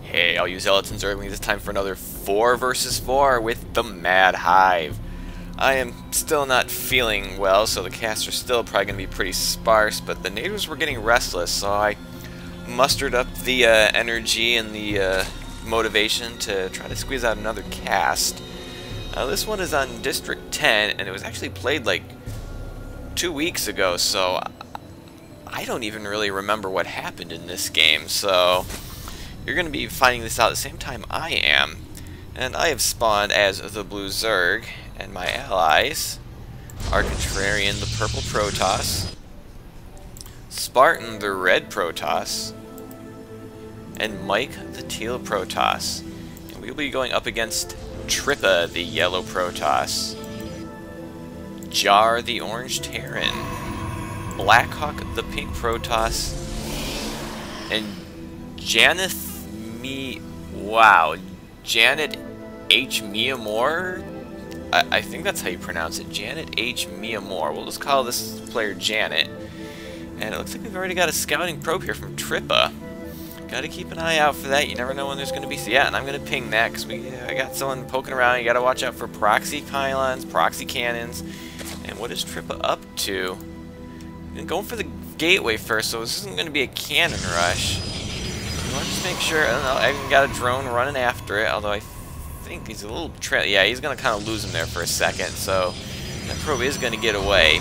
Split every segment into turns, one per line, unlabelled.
Hey, I'll use Zealots and Zerglings this time for another 4 versus 4 with the Mad Hive. I am still not feeling well, so the casts are still probably going to be pretty sparse, but the natives were getting restless, so I mustered up the energy and the motivation to try to squeeze out another cast. This one is on District 10, and it was actually played like 2 weeks ago, so I don't even really remember what happened in this game, so you're going to be finding this out at the same time I am. And I have spawned as the Blue Zerg, and my allies are Contrarian the Purple Protoss, Spartan the Red Protoss, and Mike the Teal Protoss. And we'll be going up against Trippa the Yellow Protoss, Jar the Orange Terran, Blackhawk the Pink Protoss, and Janet H. Miamore? I think that's how you pronounce it. Janet H. Miamore. We'll just call this player Janet. And it looks like we've already got a scouting probe here from Trippa. Gotta keep an eye out for that. You never know when there's going to be... So yeah, and I'm going to ping that because I got someone poking around. You gotta watch out for proxy pylons, proxy cannons. And what is Trippa up to? I'm going for the gateway first, so this isn't going to be a cannon rush. Let's just make sure. I don't know. I even got a drone running after it, although I think he's a little yeah, he's going to kind of lose him there for a second, so that probe is going to get away.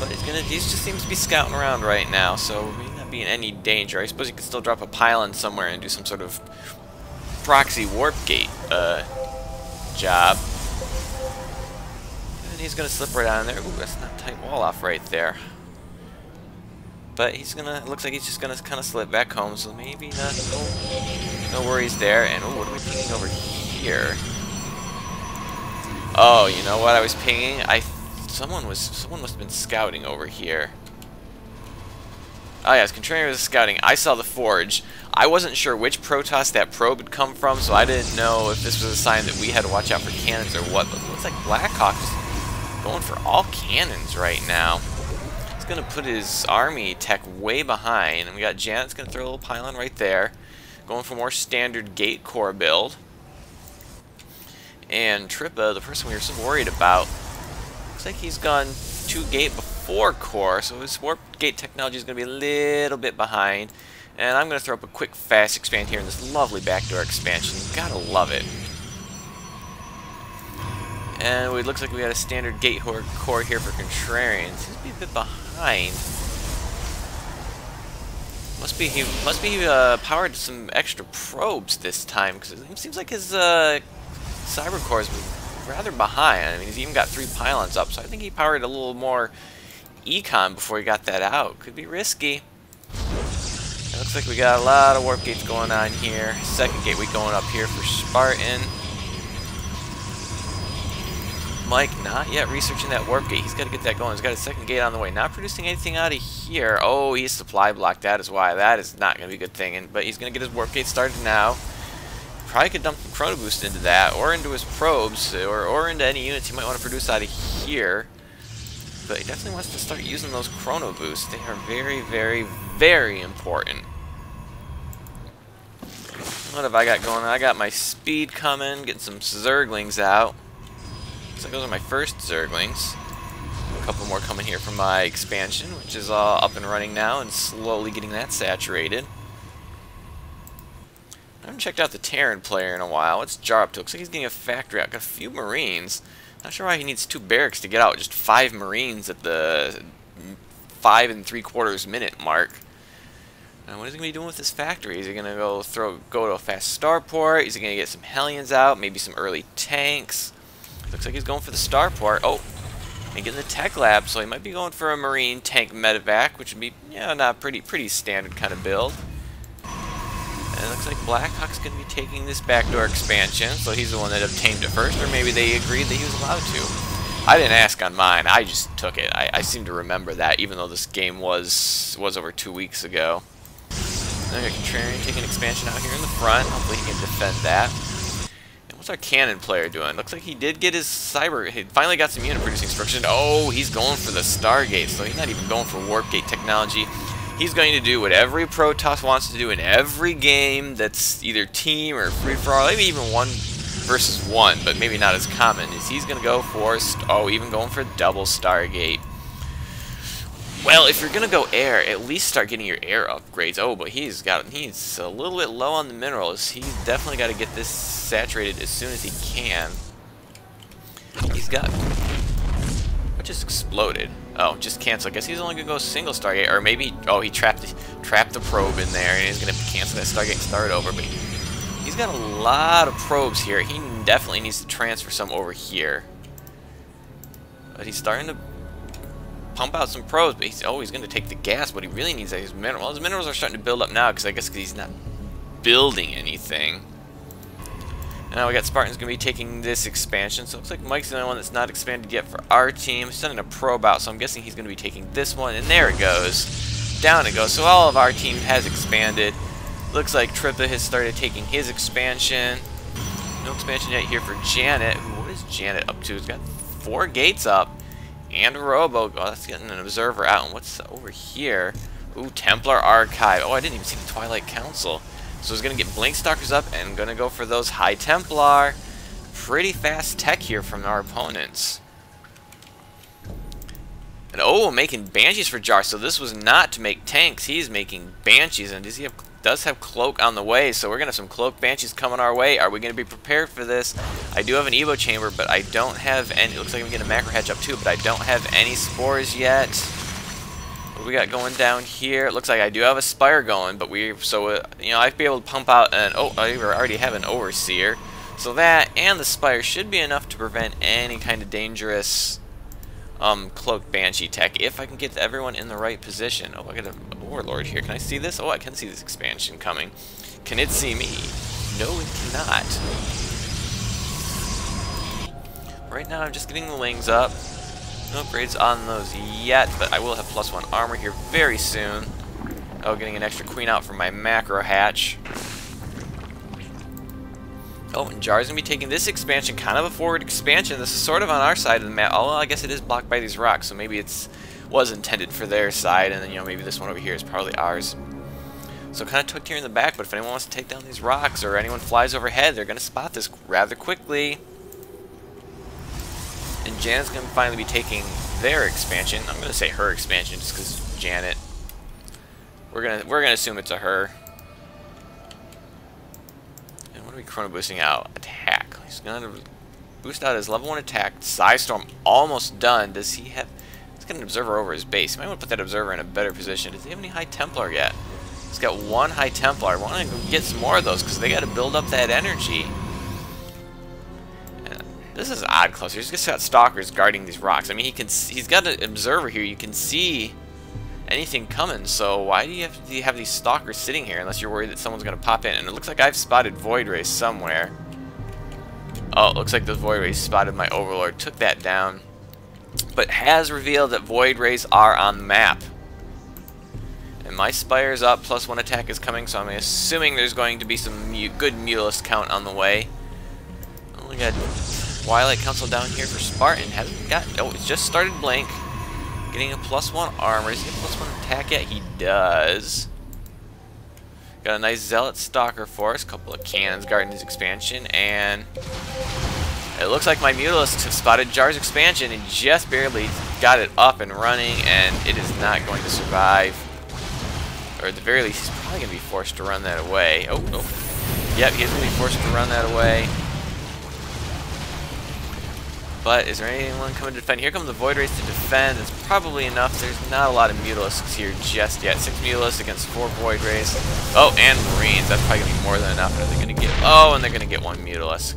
But he just seems to be scouting around right now, so we may not be in any danger. I suppose you could still drop a pylon somewhere and do some sort of proxy warp gate job. And he's going to slip right on there. Ooh, that's not a tight wall off right there. But he's gonna. Looks like he's just gonna kind of slip back home, so maybe no worries there. And oh, what are we pinging over here? Oh, you know what I was pinging? Someone must have been scouting over here. Oh yes, Contrarian was scouting. I saw the forge. I wasn't sure which Protoss that probe had come from, so I didn't know if this was a sign that we had to watch out for cannons or what. But it looks like Blackhawk's going for all cannons right now. Going to put his army tech way behind, and we got Janet's going to throw a little pylon right there, going for more standard gate core build. And Trippa, the person we were so worried about, looks like he's gone 2 gate before core, so his warp gate technology is going to be a little bit behind. And I'm going to throw up a quick fast expand here in this lovely backdoor expansion. Gotta love it. And it looks like we got a standard gate core here for Contrarian. Seems to be a bit behind. Must be he powered some extra probes this time, because it seems like his cyber core has been rather behind. I mean, he's even got 3 pylons up, so I think he powered a little more econ before he got that out. Could be risky. It looks like we got a lot of warp gates going on here. Second gateway going up here for Spartan. Mike not yet researching that warp gate. He's got to get that going. He's got a second gate on the way. Not producing anything out of here. Oh, he's supply blocked. That is why. That is not going to be a good thing. But he's going to get his warp gate started now. Probably could dump some chrono boost into that, or into his probes, or into any units he might want to produce out of here. But he definitely wants to start using those chrono boosts. They are very, very, very important. What have I got going on? I got my speed coming, getting some Zerglings out. Looks like those are my first Zerglings. A couple more coming here from my expansion, which is all up and running now, and slowly getting that saturated. I haven't checked out the Terran player in a while. What's Jar up to? Looks like he's getting a factory out. Got a few Marines. Not sure why he needs 2 barracks to get out. Just 5 Marines at the 5 3/4 minute mark. Now, what is he going to be doing with this factory? Is he going to go to a fast starport? Is he going to get some Hellions out? Maybe some early tanks? Looks like he's going for the starport. Oh, and getting the tech lab, so he might be going for a marine tank medevac, which would be, yeah, not pretty standard kind of build. And it looks like Blackhawk's going to be taking this backdoor expansion, so he's the one that obtained it first, or maybe they agreed that he was allowed to. I didn't ask on mine. I just took it. I seem to remember that, even though this game was over 2 weeks ago. Then we got Contrarian taking expansion out here in the front. Hopefully he can defend that. What's our cannon player doing? Looks like he did get his cyber... He finally got some unit producing instruction. Oh, he's going for the Stargate, so he's not even going for warp gate technology. He's going to do what every Protoss wants to do in every game that's either team or free-for-all, maybe even 1 versus 1, but maybe not as common, is he's going to go for, even going for double Stargate. Well, if you're going to go air, at least start getting your air upgrades. Oh, but he's a little bit low on the minerals. He's definitely got to get this saturated as soon as he can. He's got... What just exploded? Oh, just cancel. I guess he's only going to go single Stargate, or maybe... Oh, he trapped the probe in there, and he's going to cancel that Stargate and start over, but he's got a lot of probes here. He definitely needs to transfer some over here. But he's starting to pump out some probes, but he's going to take the gas. What he really needs is his minerals. Well, his minerals are starting to build up now, because I guess he's not building anything. And now we got Spartan's going to be taking this expansion, so it looks like Mike's the only one that's not expanded yet for our team. He's sending a probe out, so I'm guessing he's going to be taking this one, and there it goes. Down it goes. So all of our team has expanded. Looks like Trippa has started taking his expansion. No expansion yet here for Janet. What is Janet up to? He's got 4 gates up. And a robo. Oh, that's getting an observer out. And what's over here? Ooh, Templar Archive. Oh, I didn't even see the Twilight Council. So he's going to get Blink Stalkers up and going to go for those High Templar. Pretty fast tech here from our opponents. And oh, making Banshees for Jar. So this was not to make tanks. He's making Banshees. And does have Cloak on the way, so we're going to have some Cloak Banshees coming our way. Are we going to be prepared for this? I do have an Evo Chamber, but I don't have any. It looks like I'm getting a Macro Hatch up too, but I don't have any Spores yet. What do we got going down here? It looks like I do have a Spire going, but you know, I'd be able to pump out an, oh, I already have an Overseer. So that and the Spire should be enough to prevent any kind of dangerous Cloak Banshee tech if I can get everyone in the right position. Oh, I got a Warlord here. Can I see this? Oh, I can see this expansion coming. Can it see me? No, it cannot. Right now I'm just getting the wings up. No upgrades on those yet, but I will have +1 armor here very soon. Oh, getting an extra queen out for my Macro Hatch. Oh, and Jar's going to be taking this expansion, kind of a forward expansion. This is sort of on our side of the map, although I guess it is blocked by these rocks, so maybe was intended for their side, and then, you know, maybe this one over here is probably ours. So kind of tucked here in the back, but if anyone wants to take down these rocks, or anyone flies overhead, they're going to spot this rather quickly. And Janet's going to finally be taking their expansion. I'm going to say her expansion, just because Janet. We're gonna assume it's a her. We chrono boosting out attack. He's gonna boost out his level 1 attack. Psystorm almost done. Does he have? He's got an observer over his base. He might want to put that observer in a better position. Does he have any High Templar yet? He's got 1 High Templar. I want to get some more of those because they got to build up that energy. And this is odd cluster. He's just got stalkers guarding these rocks. I mean, he's got an observer here. You can see anything coming, so why do you have these stalkers sitting here unless you're worried that someone's going to pop in? And it looks like I've spotted Void Rays somewhere. Oh, it looks like the Void Rays spotted my Overlord, took that down, but has revealed that Void Rays are on the map. And my Spire's up, +1 attack is coming, so I'm assuming there's going to be some good Mutalisk count on the way. Only got Twilight Council down here for Spartan. Hasn't got, oh, it's just started Blink. Getting a +1 armor. Does he have +1 attack yet? He does. Got a nice Zealot Stalker for us. Couple of cannons guarding his expansion. And it looks like my Mutalisks have spotted Jar's expansion and just barely got it up and running. And it is not going to survive. Or at the very least, he's probably going to be forced to run that away. Oh, oh. Yep, he's going to be forced to run that away. But is there anyone coming to defend? Here come the Void Rays to defend. It's probably enough. There's not a lot of Mutalisks here just yet. 6 Mutalisks against 4 Void Rays. Oh, and Marines. That's probably going to be more than enough. Are they going to get... Oh, and they're going to get 1 Mutalisk.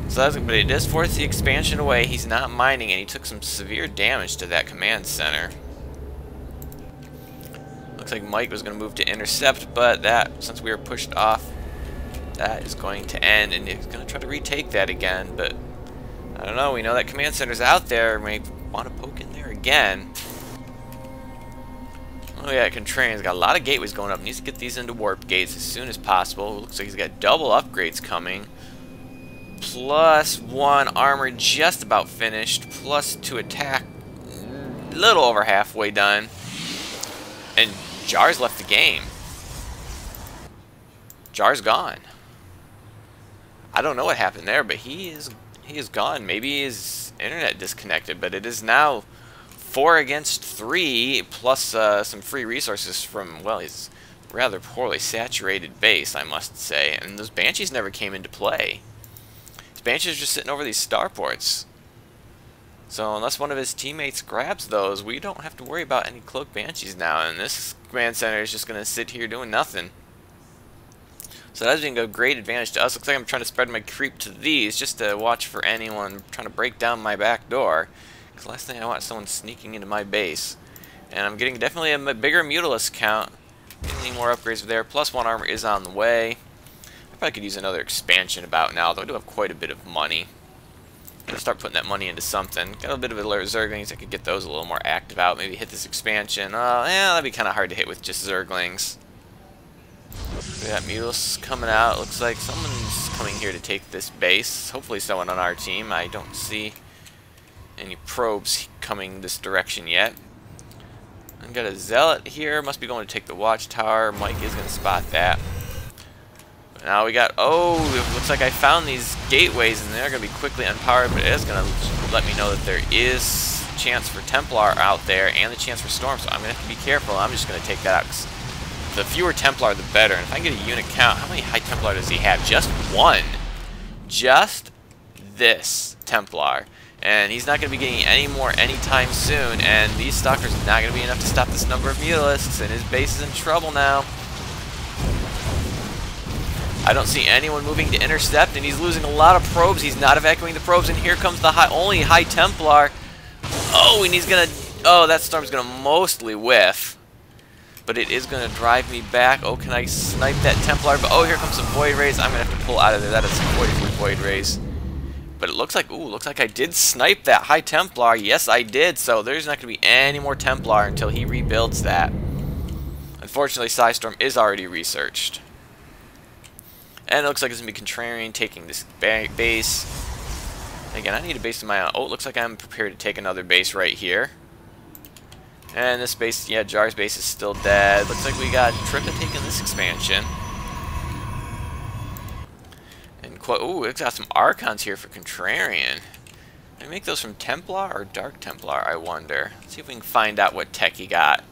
So that's... But it does force the expansion away. He's not mining, and he took some severe damage to that command center. Looks like Mike was going to move to intercept, but that, since we were pushed off, that is going to end, and he's going to try to retake that again, but... I don't know, we know that command center's out there. We want to poke in there again. Oh yeah, Contrarian's got a lot of gateways going up. Needs to get these into warp gates as soon as possible. Looks like he's got double upgrades coming. +1 armor just about finished. +2 attack. A little over halfway done. And Jar's left the game. Jar's gone. I don't know what happened there, but he is gone. Maybe his internet disconnected, but it is now 4 against 3, plus some free resources from, well, his rather poorly saturated base, I must say. And those Banshees never came into play. His Banshees are just sitting over these starports. So unless one of his teammates grabs those, we don't have to worry about any cloaked Banshees now. And this command center is just going to sit here doing nothing. So that's being a great advantage to us. Looks like I'm trying to spread my creep to these just to watch for anyone trying to break down my back door. Because the last thing I want is someone sneaking into my base. And I'm getting definitely a bigger Mutalisk count. Getting more upgrades there. Plus 1 armor is on the way. I probably could use another expansion about now, though I do have quite a bit of money. Gotta start putting that money into something. Got a bit of alert Zerglings. I could get those a little more active out. Maybe hit this expansion. Yeah, that'd be kind of hard to hit with just Zerglings. We got Mutalisks coming out. Looks like someone's coming here to take this base. Hopefully someone on our team. I don't see any probes coming this direction yet. I've got a Zealot here. Must be going to take the watchtower. Mike is going to spot that. But now we got... Oh, it looks like I found these gateways and they're going to be quickly unpowered. But it is going to let me know that there is chance for Templar out there and the chance for Storm. So I'm going to have to be careful. I'm just going to take that out. The fewer Templar, the better. And if I can get a unit count, how many High Templar does he have? Just 1. Just this Templar. And he's not going to be getting any more anytime soon. And these Stalkers are not going to be enough to stop this number of Mutalisks. And his base is in trouble now. I don't see anyone moving to intercept. And he's losing a lot of probes. He's not evacuating the probes. And here comes the only High Templar. Oh, and he's going to... Oh, that Storm's going to mostly whiff. But it is going to drive me back. Oh, can I snipe that Templar? But oh, here comes some Void Rays. I'm going to have to pull out of there. That is some 43 Void Rays. But it looks like, ooh, looks like I did snipe that High Templar. Yes, I did. So there's not going to be any more Templar until he rebuilds that. Unfortunately, Psystorm is already researched. And it looks like it's going to be Contrarian taking this base. Again, I need a base of my own. Oh, it looks like I'm prepared to take another base right here. And this base, yeah, Jar's base is still dead. Looks like we got Trippa taking this expansion. And ooh, it's got some Archons here for Contrarian. Can I make those from Templar or Dark Templar, I wonder? Let's see if we can find out what tech he got.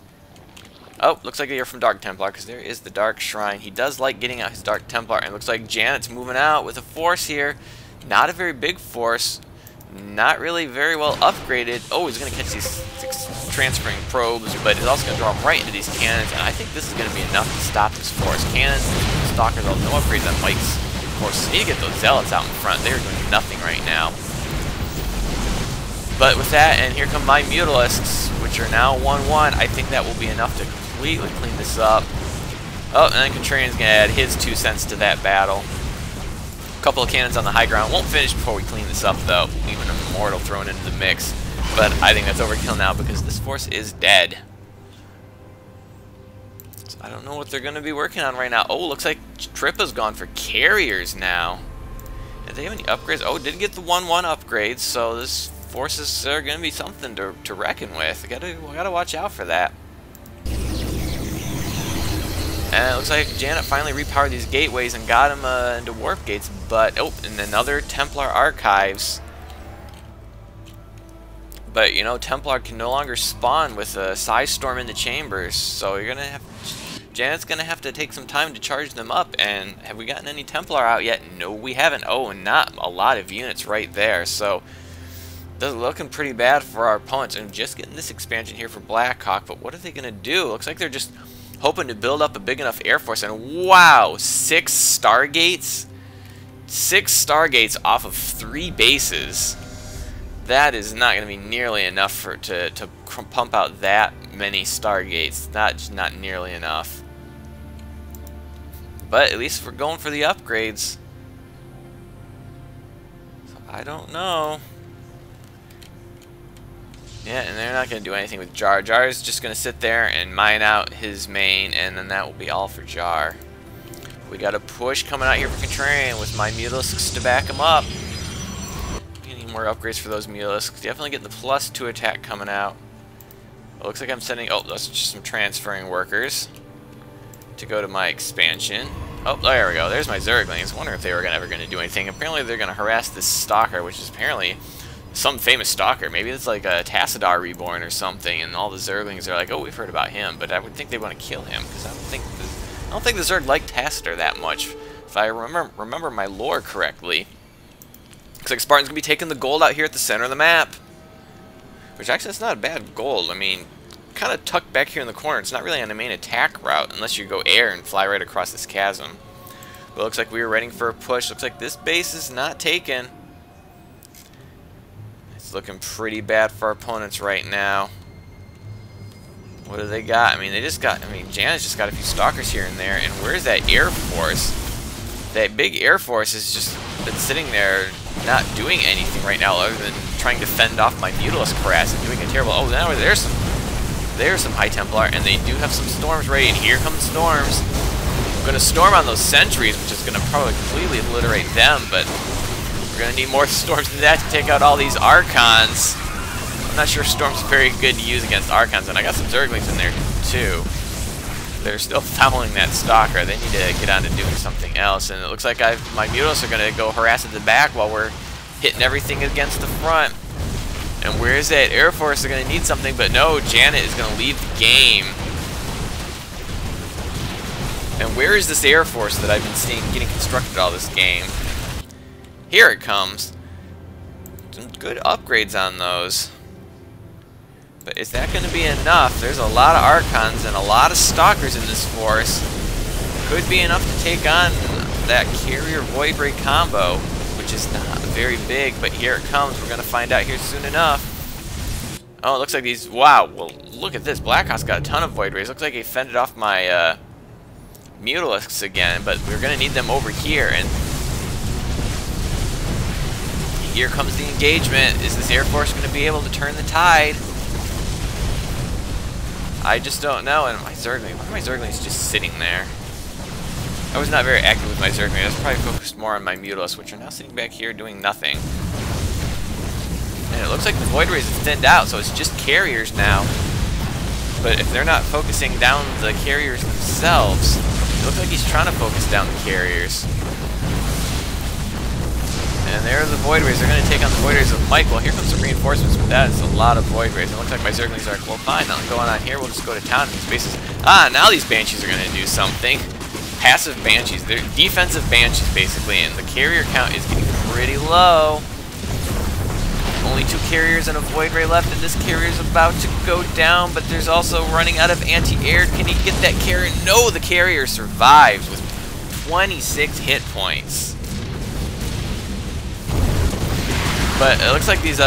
Oh, looks like they're from Dark Templar, because there is the Dark Shrine. He does like getting out his Dark Templar, and it looks like Janet's moving out with a force here. Not a very big force. Not really very well upgraded. Oh, he's going to catch these transferring probes, but it's also going to draw them right into these cannons, and I think this is going to be enough to stop this force. Cannons, Stalkers, all no upgrades on Mike's forces. Need to get those Zealots out in front. They're doing nothing right now. But with that, and here come my Mutalisks, which are now 1-1. I think that will be enough to completely clean this up. Oh, and then Contrarian's going to add his 2 cents to that battle. A couple of cannons on the high ground. Won't finish before we clean this up, though. Even an Immortal thrown into the mix. But I think that's overkill now because this force is dead. So I don't know what they're going to be working on right now. Oh, looks like Trippa's gone for carriers now. Do they have any upgrades? Oh, did get the 1-1 upgrades, so this forces are going to be something to reckon with. We gotta watch out for that. And it looks like Janet finally repowered these gateways and got him into warp gates. But, oh, and another Templar Archives. But, you know, Templar can no longer spawn with a Psystorm in the chambers. So you're going to have... Janet's going to have to take some time to charge them up. And have we gotten any Templar out yet? No, we haven't. Oh, and not a lot of units right there. So, this is looking pretty bad for our opponents. And just getting this expansion here for Blackhawk. But what are they going to do? Looks like they're just hoping to build up a big enough Air Force. And wow, 6 Stargates? 6 Stargates off of 3 bases. That is not going to be nearly enough to pump out that many Stargates. That's not nearly enough. But at least we're going for the upgrades. So I don't know. Yeah, and they're not going to do anything with Jar. Jar is just going to sit there and mine out his main, and then that will be all for Jar. We got a push coming out here for Contrarian with my Mutalisks to back him up. We need more upgrades for those Mutalisks. Definitely getting the +2 attack coming out. looks like I'm sending... Oh, that's just some transferring workers to go to my expansion. Oh, there we go. There's my Zerglings. I wonder if they were ever going to do anything. Apparently they're going to harass this Stalker, which is apparently some famous Stalker. Maybe it's like a Tassadar Reborn or something, and all the Zerglings are like, oh, we've heard about him, but I would think they want to kill him, because I don't think the Zerg like Tassadar that much. If I remember my lore correctly. Looks like Spartan's going to be taking the gold out here at the center of the map. Which actually, it's not a bad gold. I mean, kind of tucked back here in the corner. It's not really on the main attack route unless you go air and fly right across this chasm. But it looks like we were ready for a push. Looks like this base is not taken. It's looking pretty bad for our opponents right now. What do they got? I mean, Jan's just got a few stalkers here and there. And where's that Air Force? That big Air Force has just been sitting there not doing anything right now other than trying to fend off my Mutalisk harass and doing a terrible... Oh, now there's some High Templar, and they do have some storms ready, and here come the storms. I'm going to storm on those sentries, which is going to probably completely obliterate them, but we're going to need more storms than that to take out all these Archons. I'm not sure storms are very good to use against Archons, and I got some Zerglings in there too. They're still fouling that Stalker. They need to get on to doing something else, and it looks like my Mutalisks are going to go harass at the back while we're hitting everything against the front. And where is that Air Force? They're going to need something, but no, Janet is going to leave the game. And where is this Air Force that I've been seeing getting constructed all this game? Here it comes. Some good upgrades on those. But is that going to be enough? There's a lot of Archons and a lot of Stalkers in this force. Could be enough to take on that Carrier Void Ray combo, which is not very big, but here it comes. We're going to find out here soon enough. Oh, it looks like these... Wow, well, look at this. Blackhawk's got a ton of Void Rays. Looks like he fended off my Mutalisks again, but we're going to need them over here, and here comes the engagement. Is this Air Force going to be able to turn the tide? I just don't know. And my Zergling, why are my Zerglings just sitting there? I was not very active with my Zergling. I was probably focused more on my Mutalisks, which are now sitting back here doing nothing. And it looks like the Void Rays have thinned out, so it's just carriers now. But if they're not focusing down the carriers themselves, it looks like he's trying to focus down the carriers. And there are the Void Rays. They're going to take on the Void Rays of Mike. Well, here comes some reinforcements, but that is a lot of Void Rays. It looks like my Zerglings are like, well, fine, nothing going on here. We'll just go to town in these bases. Ah, now these Banshees are going to do something. Passive Banshees. They're defensive Banshees, basically, and the carrier count is getting pretty low. Only 2 carriers and a Void Ray left, and this carrier is about to go down, but there's also running out of anti-air. Can he get that carrier? No, the carrier survives with 26 hit points. But it looks like these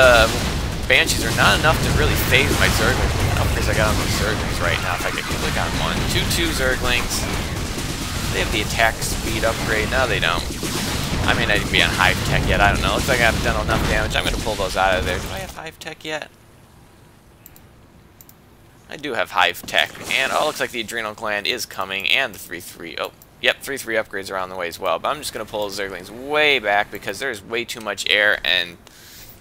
Banshees are not enough to really phase my Zerglings. What upgrades I got on those Zerglings right now? If I could click on one. 2-2 Zerglings. They have the attack speed upgrade. No, they don't. I may not even be on Hive Tech yet. I don't know. Looks like I haven't done enough damage. I'm going to pull those out of there. Do I have Hive Tech yet? I do have Hive Tech. And oh, looks like the Adrenal Gland is coming. And the 3-3. Oh, yep, 3-3 upgrades are on the way as well. But I'm just going to pull those Zerglings way back because there's way too much air and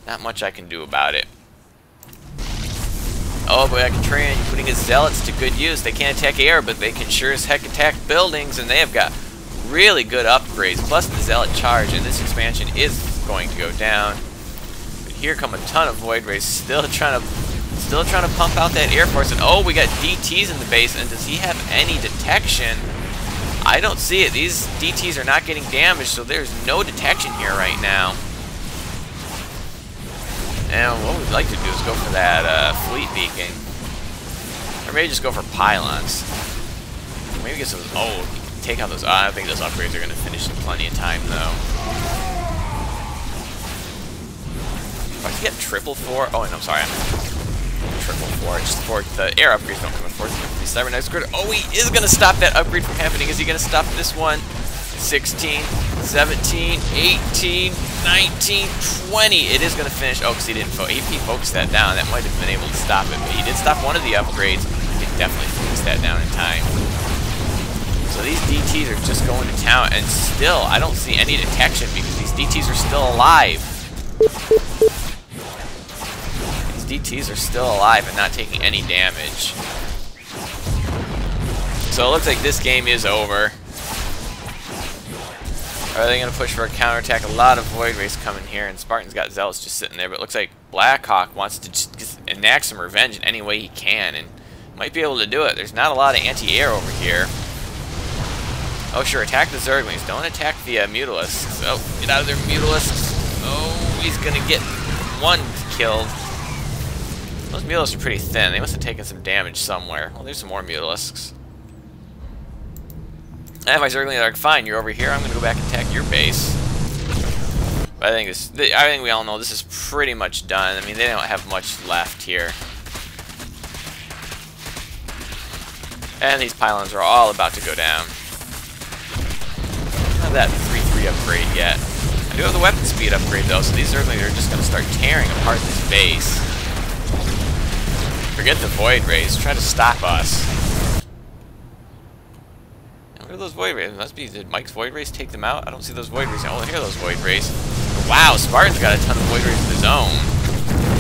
not much I can do about it. Oh boy, Contrarian putting his Zealots to good use. They can't attack air, but they can sure as heck attack buildings, and they have got really good upgrades, plus the Zealot charge, and this expansion is going to go down. But here come a ton of Void Rays, still trying to pump out that Air Force, and oh, we got DTs in the base, and does he have any detection? I don't see it. These DTs are not getting damaged, so there's no detection here right now. And what we'd like to do is go for that fleet beacon. Or maybe just go for pylons. Maybe get some... Oh, take out those... I think those upgrades are going to finish in plenty of time, though. If I can get triple 4... Oh, no, sorry. Triple 4. Just for the air upgrades don't come in 4. Cyberknife Squid. Oh, he is going to stop that upgrade from happening. Is he going to stop this one? 16, 17, 18, 19, 20. It is going to finish. Oh, because he didn't he focused that down. That might have been able to stop it, but he did stop one of the upgrades. He can definitely focus that down in time. So these DTs are just going to town, and still, I don't see any detection because these DTs are still alive. These DTs are still alive and not taking any damage. So it looks like this game is over. Are they going to push for a counterattack? A lot of Void Rays coming here, and Spartan's got Zealots just sitting there, but it looks like Blackhawk wants to just enact some revenge in any way he can, and might be able to do it. There's not a lot of anti-air over here. Oh, sure, attack the Zerglings. Don't attack the Mutalisks. Oh, get out of there, Mutalisks. Oh, he's going to get one killed. Those Mutalisks are pretty thin. They must have taken some damage somewhere. Well, there's some more Mutalisks. And my Zerglings are like, fine, you're over here. I'm going to go back and attack your base. But I think we all know this is pretty much done. I mean, they don't have much left here. And these pylons are all about to go down. Not that 3-3 upgrade yet. I do have the weapon speed upgrade though, so these Zerglings are just going to start tearing apart this base. Forget the Void Rays. Try to stop us. Where are those Void Rays? It must be, did Mike's Void Rays take them out? I don't see those Void Rays. Oh, here are those Void Rays. Wow, Spartan's got a ton of Void Rays of his own.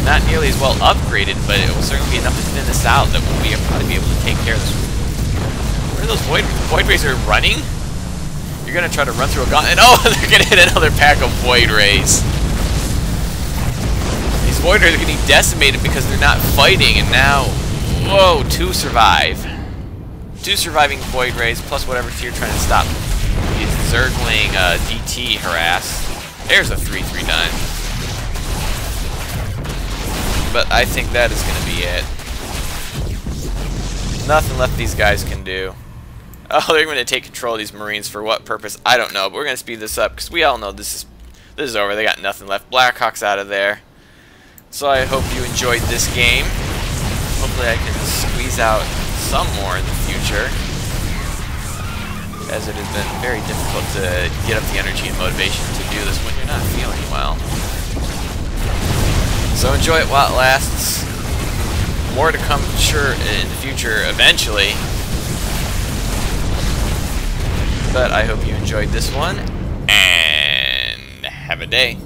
Not nearly as well upgraded, but it will certainly be enough to thin this out that we'll probably be able to take care of this. Where are those Void Rays are running? You're going to try to run through a gauntlet. Oh, they're going to hit another pack of Void Rays. These Void Rays are getting decimated because they're not fighting, and now, whoa, 2 survive. 2 surviving Void Rays, plus whatever tier trying to stop these Zergling DT harass. There's a 3-3 done. But I think that is going to be it. Nothing left these guys can do. Oh, they're going to take control of these Marines for what purpose? I don't know, but we're going to speed this up because we all know this is over. They got nothing left. Blackhawk's out of there. So I hope you enjoyed this game. Hopefully I can squeeze out some more in the future, as it has been very difficult to get up the energy and motivation to do this when you're not feeling well. So enjoy it while it lasts. More to come, sure, in the future eventually. But I hope you enjoyed this one, and have a day.